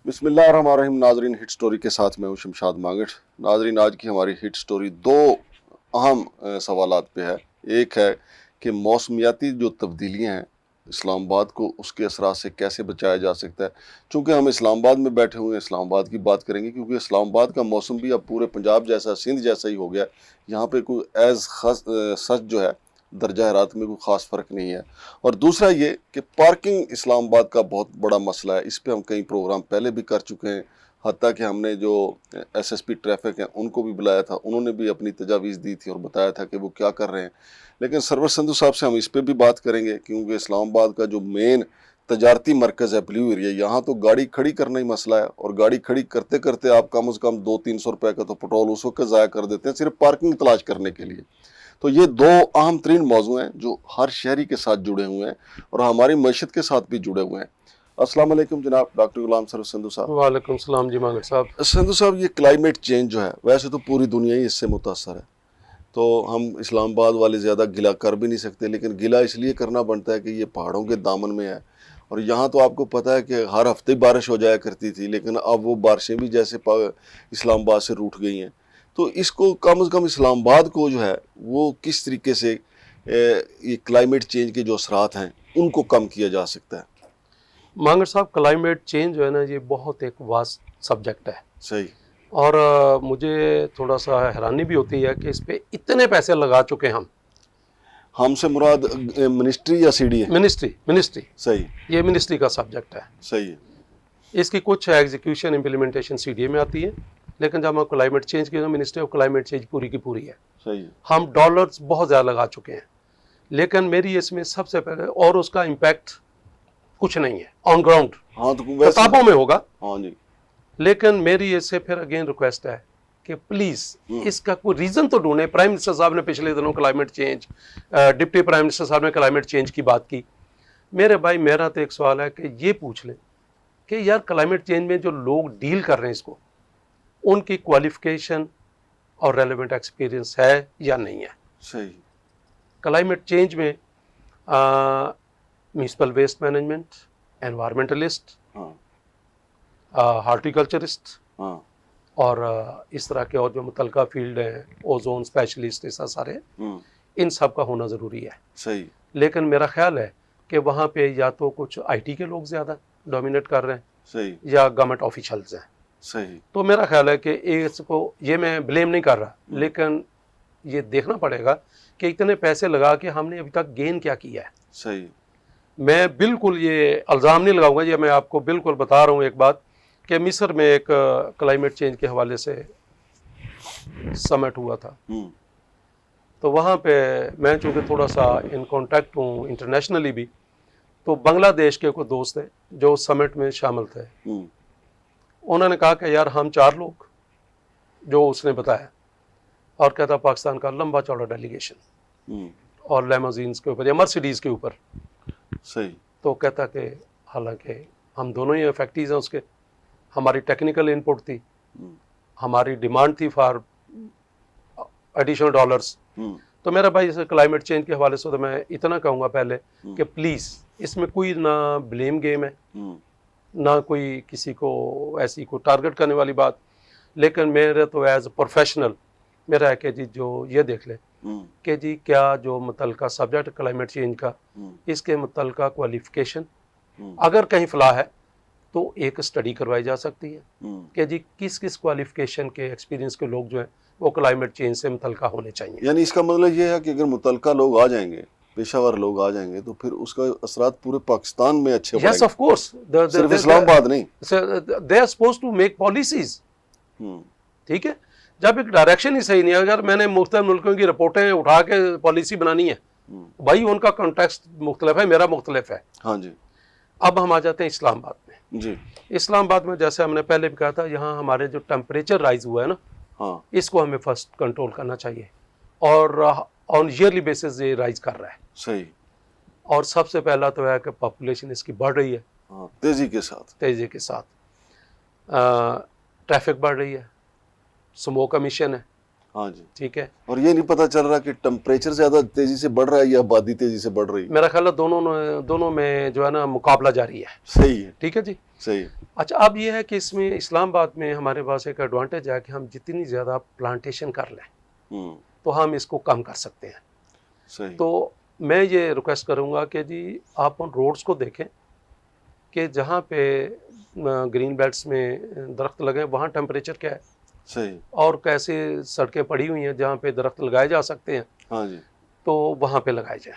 बिस्मिल्लाहिर्रहमानिर्रहीम। नाजरीन, hit story के साथ मैं हूं शमशाद मांगट। नाजरीन, आज की हमारी हिट स्टोरी दो अहम सवालात पे है। एक है कि मौसमियाती जो तब्दीलियां हैं इस्लामाबाद को, उसके असरात से कैसे बचाया जा सकता है। चूँकि हम इस्लामाबाद में बैठे हुए हैं, इस्लामाबाद की बात करेंगे, क्योंकि इस्लामाबाद का मौसम भी अब पूरे पंजाब जैसा, सिंध जैसा ही हो गया। यहाँ पे कोई सच जो है दर्जा हरारत में कोई ख़ास फ़र्क नहीं है। और दूसरा ये कि पार्किंग इस्लामाबाद का बहुत बड़ा मसला है। इस पे हम कई प्रोग्राम पहले भी कर चुके हैं। हत्ता कि हमने जो एसएसपी ट्रैफिक हैं उनको भी बुलाया था, उन्होंने भी अपनी तजावीज़ दी थी और बताया था कि वो क्या कर रहे हैं। लेकिन सरवर संधू साहब से हम इस पे भी बात करेंगे, क्योंकि इस्लामाबाद का जो मेन तजारती मरकज़ है ब्लू एरिया, यहाँ तो गाड़ी खड़ी करना ही मसला है। और गाड़ी खड़ी करते करते आप कम से कम 200-300 रुपये का तो पेट्रोल उस वक्त ज़ाया कर देते हैं सिर्फ पार्किंग तलाश करने के लिए। तो ये दो अहम तरीन मौजू हैं जो हर शहरी के साथ जुड़े हुए हैं और हमारी मईशत के साथ भी जुड़े हुए हैं। अस्सलाम वालेकुम जनाब डॉक्टर गुलाम सर संधू साहब। वालेकुम सलाम जी मांगट साहब। संधू साहब, ये क्लाइमेट चेंज जो है, वैसे तो पूरी दुनिया ही इससे मुतासर है, तो हम इस्लामाबाद वाले ज़्यादा गिला कर भी नहीं सकते, लेकिन गिला इसलिए करना बनता है कि ये पहाड़ों के दामन में है। और यहाँ तो आपको पता है कि हर हफ्ते बारिश हो जाया करती थी, लेकिन अब वो बारिशें भी जैसे इस्लामाबाद से रूठ गई हैं। तो इसको कम से कम इस्लामाबाद को जो है वो किस तरीके से ये क्लाइमेट चेंज के जो असरात हैं उनको कम किया जा सकता है। मांगट साहब, क्लाइमेट चेंज जो है ना, ये बहुत एक वास्ट सब्जेक्ट है। सही। और मुझे थोड़ा सा हैरानी भी होती है कि इस पे इतने पैसे लगा चुके हैं हम। हमसे मुराद मिनिस्ट्री या सीडी है? मिनिस्ट्री। सही। ये मिनिस्ट्री का सब्जेक्ट है। सही है। इसकी कुछ एग्जीक्यूशन इम्प्लीमेंटेशन सीडीए में आती है, लेकिन जब हम क्लाइमेट चेंज की, मिनिस्ट्री ऑफ क्लाइमेट चेंज पूरी की पूरी है। सही है। हम डॉलर्स बहुत ज़्यादा लगा चुके हैं, लेकिन मेरी इसमें सबसे पहले, और उसका इम्पैक्ट कुछ नहीं है ऑन ग्राउंड। हाँ, तो वैसे किताबों में होगा, हाँ जी, लेकिन मेरी इससे फिर अगेन रिक्वेस्ट है कि प्लीज़ इसका कोई रीज़न तो ढूंढें। प्राइम मिनिस्टर साहब ने पिछले दिनों climate change, deputy prime minister साहब ने क्लाइमेट चेंज की बात की। मेरे भाई, मेरा तो एक सवाल है कि ये पूछ लें कि यार क्लाइमेट चेंज में जो लोग डील कर रहे हैं इसको, उनकी क्वालिफिकेशन और रेलेवेंट एक्सपीरियंस है या नहीं है। सही। क्लाइमेट चेंज में म्यूनिसिपल वेस्ट मैनेजमेंट, एनवायरमेंटलिस्ट, हाँ हार्टिकल्चरिस्ट, हाँ। और इस तरह के और जो मुतलका फील्ड हैं, ओजोन स्पेशलिस्ट, ऐसा सारे, इन सब का होना ज़रूरी है। सही। लेकिन मेरा ख्याल है कि वहाँ पे या तो कुछ आईटी के लोग ज़्यादा डोमिनेट कर रहे हैं, सही। या गवर्नमेंट ऑफिशल्स हैं। सही। तो मेरा ख्याल है कि इसको, ये मैं ब्लेम नहीं कर रहा, लेकिन ये देखना पड़ेगा कि इतने पैसे लगा के हमने अभी तक गेन क्या किया है। सही। मैं बिल्कुल ये इल्ज़ाम नहीं लगाऊंगा, ये मैं आपको बिल्कुल बता रहा हूँ एक बात, कि मिस्र में एक क्लाइमेट चेंज के हवाले से समिट हुआ था। तो वहाँ पे मैं चूँकि थोड़ा सा इन कांटेक्ट हूँ इंटरनेशनली भी, तो बांग्लादेश के कोई दोस्त थे जो समिट में शामिल थे। उन्होंने कहा कि यार हम 4 लोग, जो उसने बताया, और कहता पाकिस्तान का लंबा चौड़ा डेलीगेशन, और लेमोजीन्स के ऊपर या मर्सिडीज़ के ऊपर। सही। तो कहता कि हालांकि हम दोनों ही इफेक्टिव हैं उसके, हमारी टेक्निकल इनपुट थी, हमारी डिमांड थी फॉर एडिशनल डॉलर्स। तो मेरा भाई, इस क्लाइमेट चेंज के हवाले से तो मैं इतना कहूँगा पहले कि प्लीज़ इसमें कोई ना ब्लेम गेम है, ना कोई किसी को ऐसी को टारगेट करने वाली बात। लेकिन मेरे तो एज प्रोफेशनल मेरा है कि जी जो ये देख ले कि जी क्या जो मुतलका सब्जेक्ट क्लाइमेट चेंज का, इसके मुतलका क्वालिफिकेशन अगर कहीं फला है तो एक स्टडी करवाई जा सकती है कि जी किस किस क्वालिफिकेशन के, एक्सपीरियंस के लोग जो हैं वो क्लाइमेट चेंज से मुतलका होने चाहिए। यानी इसका मतलब ये है कि अगर मुतलका लोग आ जाएंगे, पेशावर लोग आ जाएंगे, तो फिर उसका असरात पूरे पाकिस्तान में अच्छे यस, ऑफ कोर्स, सिर्फ इस्लामाबाद नहीं। They are supposed to make policies. ठीक है, जब एक डायरेक्शन ही सही नहीं है, अगर मैंने मुख्तलिफ मुल्कों की रिपोर्टें उठा के पॉलिसी बनानी है, भाई उनका कॉन्टेक्स्ट मुख्तलिफ है, मेरा मुख्तलिफ है। हाँ जी। अब हम आ जाते हैं इस्लामाबाद में जी। इस्लामाबाद में जैसे हमने पहले भी कहा था, यहाँ हमारे जो टेम्परेचर राइज हुआ है ना, हाँ, इसको हमें फर्स्ट कंट्रोल करना चाहिए, और ऑन ईयरली बेसिस ये राइज कर रहा है। सही। और सबसे पहला तो है कि पॉपुलेशन इसकी बढ़ रही है, हाँ, तेजी के साथ। ट्रैफिक बढ़ रही है, स्मोक एमिशन है, हाँ जी। ठीक है, और ये नहीं पता चल रहा कि टेम्परेचर ज्यादा तेजी से बढ़ रहा है या आबादी तेजी से बढ़ रही है। मेरा ख्याल है दोनों में जो है ना मुकाबला जारी है। सही है। ठीक है जी। सही है। अच्छा, अब ये है कि इसमें इस्लामाबाद में हमारे पास एक एडवांटेज है कि हम जितनी ज़्यादा प्लांटेशन कर लें तो हम इसको कम कर सकते हैं। सही। तो मैं ये रिक्वेस्ट करूँगा कि जी आप उन रोड्स को देखें कि जहाँ पे ग्रीन बेल्ट्स में दरख्त लगे वहाँ टेम्परेचर क्या है सही। और कैसे सड़कें पड़ी हुई हैं जहाँ पे दरख्त लगाए जा सकते हैं, हाँ जी। तो वहाँ पे लगाए जाएं।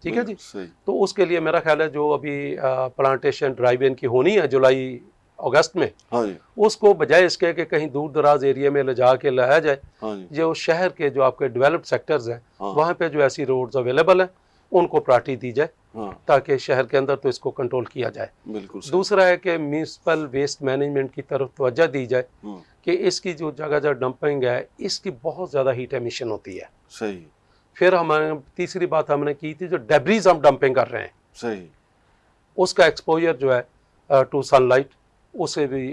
ठीक है जी। सही। तो उसके लिए मेरा ख्याल है जो अभी प्लांटेशन ड्राइव इन की होनी है जुलाई अगस्त में, हाँ जी। उसको बजाय इसके कि कहीं दूर दराज एरिया में ले जा के लाया जाए, हाँ जी। जो शहर के जो आपके डेवलप्ड सेक्टर्स हैं हाँ। वहाँ पे जो ऐसी रोड्स अवेलेबल हैं उनको प्रायोरिटी दी जाए हाँ। ताकि शहर के अंदर तो इसको कंट्रोल किया जाए। बिल्कुल सही। दूसरा है कि म्यूनसिपल वेस्ट मैनेजमेंट की तरफ तवज्जो दी जाए कि इसकी जो जगह जगह डंपिंग है इसकी बहुत ज़्यादा हीट एमिशन होती है। सही। फिर हमारे तीसरी बात हमने की थी जो डेब्रीज हम डंपिंग कर रहे हैं सही। उसका एक्सपोजर जो है टू सनलाइट, उससे भी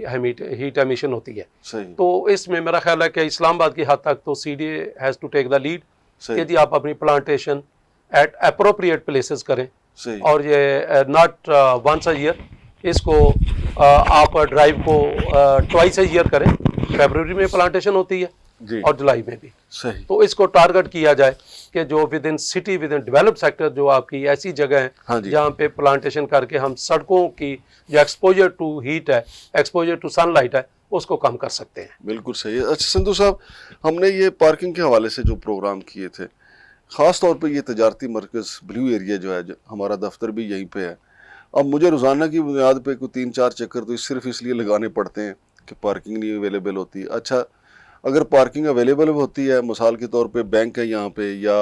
हीट एमिशन होती है। सही। तो इसमें मेरा ख्याल है कि इस्लामाबाद की हद तक तो CDA has to take the lead सही। यदि आप अपनी प्लांटेशन एट अप्रोप्रिएट प्लेसेस करें। सही। और ये नॉट वंस अ ईयर, इसको आप ड्राइव को ट्वाइस अ ईयर करें। फरवरी में प्लांटेशन होती है जी। और जुलाई में भी। सही। तो इसको टारगेट किया जाए कि जो with in city with in developed sector जो आपकी ऐसी जगह है हाँ जी। जहाँ पे प्लांटेशन करके हम सड़कों की जो एक्सपोजर टू हीट है, एक्सपोजर टू सनलाइट है, उसको कम कर सकते हैं। बिल्कुल सही है। अच्छा संधू साहब, हमने ये पार्किंग के हवाले से जो प्रोग्राम किए थे, ख़ास तौर पे ये तजारती मरकज़ ब्लू एरिया जो है, हमारा दफ्तर भी यहीं पे है। अब मुझे रोज़ाना की बुनियाद पे कोई 3-4 चक्कर तो सिर्फ इसलिए लगाने पड़ते हैं कि पार्किंग नहीं अवेलेबल होती। अच्छा, अगर पार्किंग अवेलेबल होती है, मिसाल के तौर पे बैंक है यहाँ पे या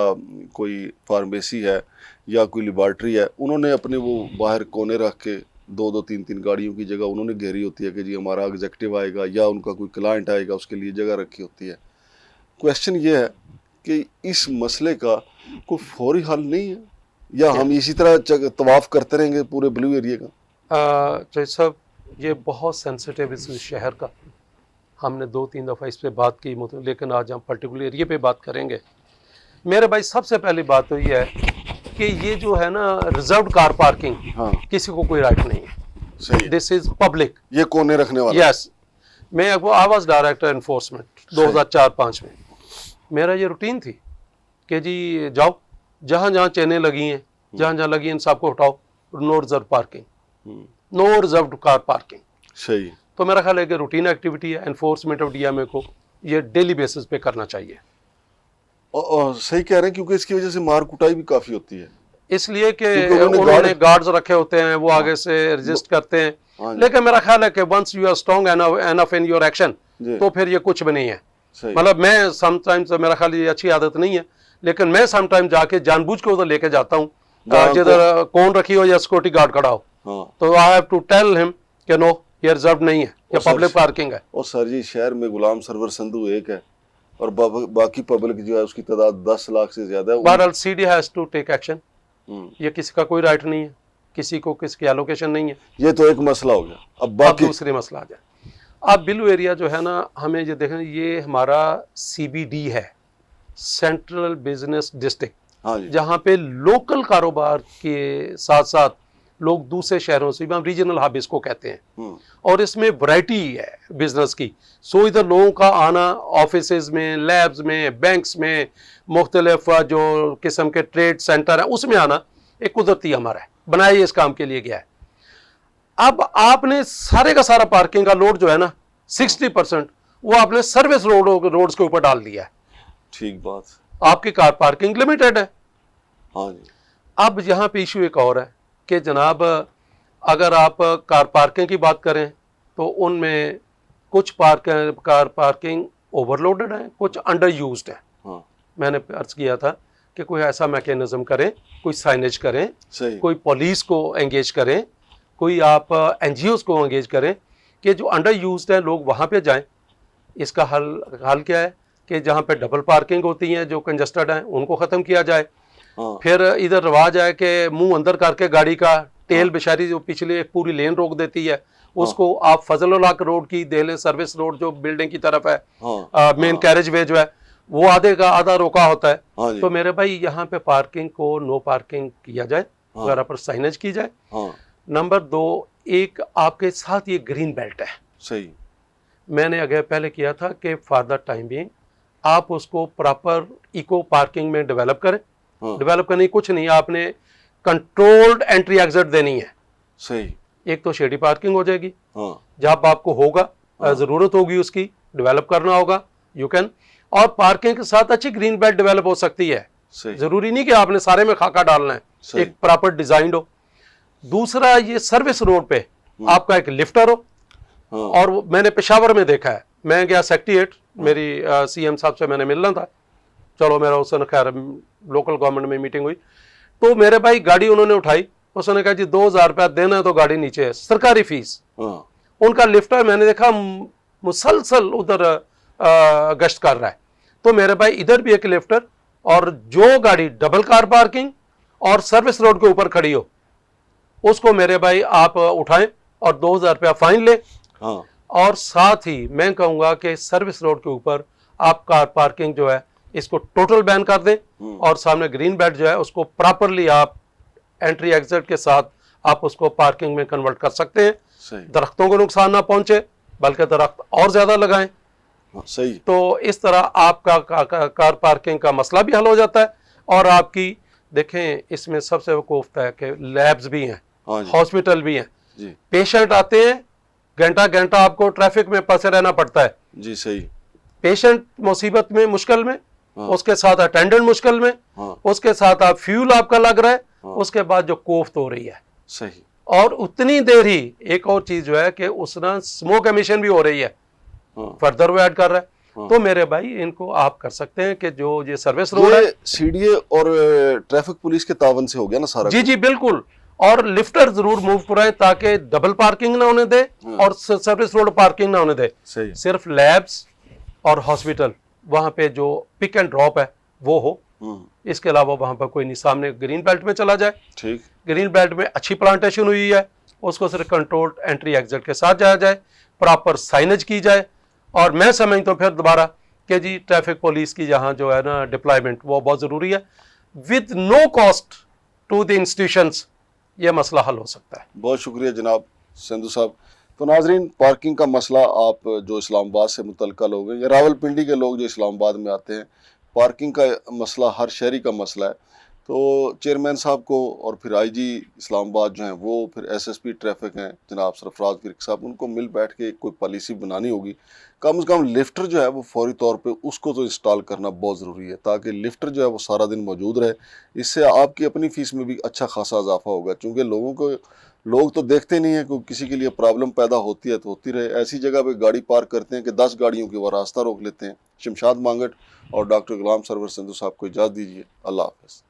कोई फार्मेसी है या कोई लेबॉर्ट्री है, उन्होंने अपने वो बाहर कोने रख के 2-2 3-3 गाड़ियों की जगह उन्होंने घेरी होती है कि जी हमारा एग्जेक्टिव आएगा या उनका कोई क्लाइंट आएगा, उसके लिए जगह रखी होती है। क्वेश्चन ये है कि इस मसले का कोई फौरी हल नहीं है या हम इसी तरह तवाफ करते रहेंगे पूरे ब्लू एरिया का? जय साहब, ये बहुत सेंसिटिव इस शहर का, हमने 2-3 दफ़ा इस पे बात की, लेकिन आज हम पर्टिकुलर एरिया पे बात करेंगे। मेरे भाई सबसे पहली बात तो ये है कि ये जो है ना रिजर्व कार पार्किंग, हाँ। किसी को कोई राइट नहीं है। सही। This is public. ये कोने रखने वाला। यस, मैं आई वाज डायरेक्टर एनफोर्समेंट 2004-5 में। मेरा ये रूटीन थी कि जी जाओ, जहाँ जहाँ चेनें लगी हैं, जहाँ जहाँ लगी हैं, इन सबको हटाओ, no reserve parking, no reserve car parking. सही। तो मेरा ख्याल है कि रूटीन एक्टिविटी है, एनफोर्समेंट ऑफ DMA को ये डेली बेसिस पे करना चाहिए। और सही कह रहे हैं, क्योंकि इसकी वजह से मार कुटाई भी काफ़ी होती है। इसलिए कि क्योंकि उन्होंने गार्ड्स रखे होते हैं, वो आगे से रजिस्ट करते हैं। हाँ जी। लेकिन मेरा ख्याल है कि once you are strong enough in your action, जी। तो फिर ये कुछ भी नहीं है। सही। मतलब मैं समटाइम्स, मेरा ख्याल ये अच्छी आदत नहीं है, लेकिन मैं समटाइम जाके जानबूझ के उधर लेके जाता हूँ जिधर कौन रखी हो या सिक्योरिटी गार्ड खड़ा हो, हाँ। तो I have to tell him कि नो, ये रिजर्व नहीं है, ये पब्लिक पार्किंग है। और सर जी, शहर में गुलाम सरवर संधू एक है और बाकी पब्लिक जो है उसकी तादाद 10 लाख से ज्यादा है। बहरहाल CD has to take action. ये किसी का कोई राइट नहीं है, किसी को किसकी एलोकेशन नहीं है। ये तो एक मसला हो गया। अब अब बाकी दूसरी मसला आ जाए। अब ब्लू एरिया जो है ना, हमें ये देखें, ये हमारा CBD है, सेंट्रल बिजनेस डिस्ट्रिक्ट, हाँ जी। जहाँ पे लोकल कारोबार के साथ साथ लोग दूसरे शहरों से भी, हम रीजनल हब इसको कहते हैं, और इसमें वैरायटी है बिजनेस की। सो इधर लोगों का आना, ऑफिसेज में, लैब्स में, बैंक्स में, मुख्तलिफ जो किस्म के ट्रेड सेंटर है, उसमें आना एक कुदरती हमारा है, बनाया इस काम के लिए गया है। अब आपने सारे का सारा पार्किंग का लोड जो है ना 60% वो आपने सर्विस रोड्स के ऊपर डाल दिया है। ठीक बात। आपकी कार पार्किंग लिमिटेड है। हाँ जी। अब यहाँ पे इशू एक और है कि जनाब, अगर आप कार पार्किंग की बात करें तो उनमें कुछ कार पार्किंग ओवरलोडेड है, कुछ अंडर यूज्ड है। हाँ। मैंने अर्ज किया था कि कोई ऐसा मैकेनिज्म करें, कोई साइनेज करें, सही। कोई पुलिस को एंगेज करें, कोई आप NGOs को एंगेज करें कि जो अंडर यूज्ड है लोग वहाँ पे जाएं। इसका हल क्या है कि जहाँ पे डबल पार्किंग होती हैं, जो कंजस्टेड हैं, उनको ख़त्म किया जाए। हाँ। फिर इधर रवाज है कि मुंह अंदर करके गाड़ी का टेल बेचारी जो पिछले एक पूरी लेन रोक देती है, उसको आप फजल उल हक रोड की देले सर्विस रोड जो बिल्डिंग की तरफ है, हाँ। मेन कैरेज वे जो है, वो आधे का आधा रोका होता है। हाँ जी। तो मेरे भाई यहाँ पे पार्किंग को नो पार्किंग किया जाए, हाँ। वगैरह पर साइनेज की जाए। हाँ नंबर 2, एक आपके साथ ये ग्रीन बेल्ट है, सही। मैंने अगर पहले किया था कि फॉर द टाइम बिंग आप उसको प्रॉपर इको पार्किंग में डेवलप करें। हाँ डेवलप करनी कुछ नहीं, आपने कंट्रोल्ड एंट्री एग्जिट देनी है। सही। एक तो शेडी पार्किंग हो जाएगी, हाँ जब आपको होगा हाँ। जरूरत होगी उसकी डेवलप करना होगा, यू कैन। और पार्किंग के साथ अच्छी ग्रीन बेल्ट डेवलप हो सकती है, सही। जरूरी नहीं कि आपने सारे में खाका डालना है, सही। एक प्रॉपर डिजाइन हो। दूसरा, ये सर्विस रोड पे आपका एक लिफ्टर हो। हाँ और मैंने पेशावर में देखा है, मैं गया सेक्रेटरीट, मेरी सीएम साहब से मैंने मिलना था, चलो मेरा उस समय खैर लोकल गवर्नमेंट में मीटिंग हुई, तो मेरे भाई गाड़ी उन्होंने उठाई, उसने कहा जी 2000 रुपया देना है तो गाड़ी नीचे है, सरकारी फीस। हाँ उनका लिफ्टर मैंने देखा मुसलसल उधर गश्त कर रहा है। तो मेरे भाई इधर भी एक लिफ्टर, और जो गाड़ी डबल कार पार्किंग और सर्विस रोड के ऊपर खड़ी हो उसको मेरे भाई आप उठाएं और 2000 रुपया फाइन ले। हाँ और साथ ही मैं कहूंगा कि सर्विस रोड के ऊपर आप कार पार्किंग जो है इसको टोटल बैन कर दें, और सामने ग्रीन बेल्ट जो है उसको प्रॉपरली आप एंट्री एग्जिट के साथ आप उसको पार्किंग में कन्वर्ट कर सकते हैं। सही। दरख्तों को नुकसान ना पहुंचे, बल्कि दरख्त और ज्यादा लगाएं। हाँ सही। तो इस तरह आपका कार पार्किंग का मसला भी हल हो जाता है। और आपकी देखें, इसमें सबसे वकूफ है कि लैब्स भी हैं, हाँ जी। हॉस्पिटल भी हैं, जी पेशेंट आते हैं, घंटा घंटा आपको ट्रैफिक में फंसे रहना पड़ता है। जी सही। पेशेंट मुसीबत में, मुश्किल में, हाँ। उसके साथ अटेंडेंट मुश्किल में, हाँ उसके साथ आप फ्यूल आपका लग रहा है, हाँ। उसके बाद जो कोफ्त हो रही है, सही। और उतनी देर ही एक और चीज जो है कि उसना स्मोक एमिशन भी हो रही है, हाँ फर्दर वो ऐड कर रहा है। हाँ। तो मेरे भाई इनको आप कर सकते हैं कि जो ये सर्विस रोड है, ये सीडीए और ट्रैफिक पुलिस के तावन से हो गया ना सारा जी कुछ? जी बिल्कुल। और लिफ्टर जरूर मूव कराएं ताकि डबल पार्किंग ना होने दे और सर्विस रोड पार्किंग ना होने दे। सही। सिर्फ लैब्स और हॉस्पिटल वहां पे जो पिक एंड ड्रॉप है वो हो, इसके अलावा वहां पर कोई नहीं। सामने ग्रीन बेल्ट में चला जाए, ठीक। ग्रीन बेल्ट में अच्छी प्लांटेशन हुई है, उसको सिर्फ कंट्रोल्ड एंट्री एग्जिट के साथ जाया जाए, प्रॉपर साइनेज की जाए। और मैं समझता हूँ फिर दोबारा कि जी ट्रैफिक पुलिस की जहाँ जो है ना डिप्लॉयमेंट, वो बहुत ज़रूरी है। With no cost to the institutions ये मसला हल हो सकता है। बहुत शुक्रिया जनाब संधू साहब। तो नाजरीन, पार्किंग का मसला आप जो इस्लामाबाद से मुतल्लिका लोग हैं या रावलपिंडी के लोग जो इस्लामाबाद में आते हैं, पार्किंग का मसला हर शहरी का मसला है। तो चेयरमैन साहब को और फिर आईजी इस्लामाबाद जो हैं वो, फिर एसएसपी ट्रैफिक हैं जनाब सरफराज विर्क साहब, उनको मिल बैठ के कोई पॉलिसी बनानी होगी। कम से कम लिफ्टर जो है वो फौरी तौर पे उसको तो इंस्टॉल करना बहुत ज़रूरी है, ताकि लिफ्टर जो है वो सारा दिन मौजूद रहे। इससे आपकी अपनी फ़ीस में भी अच्छा खासा इजाफा होगा, क्योंकि लोग तो देखते नहीं है कि किसी के लिए प्रॉब्लम पैदा होती है तो होती रहे। ऐसी जगह पे गाड़ी पार्क करते हैं कि 10 गाड़ियों की वो रास्ता रोक लेते हैं। शमशाद मांगट और डॉक्टर गुलाम सरवर संधू साहब को इजाज़त दीजिए। अल्लाह हाफ़िज़।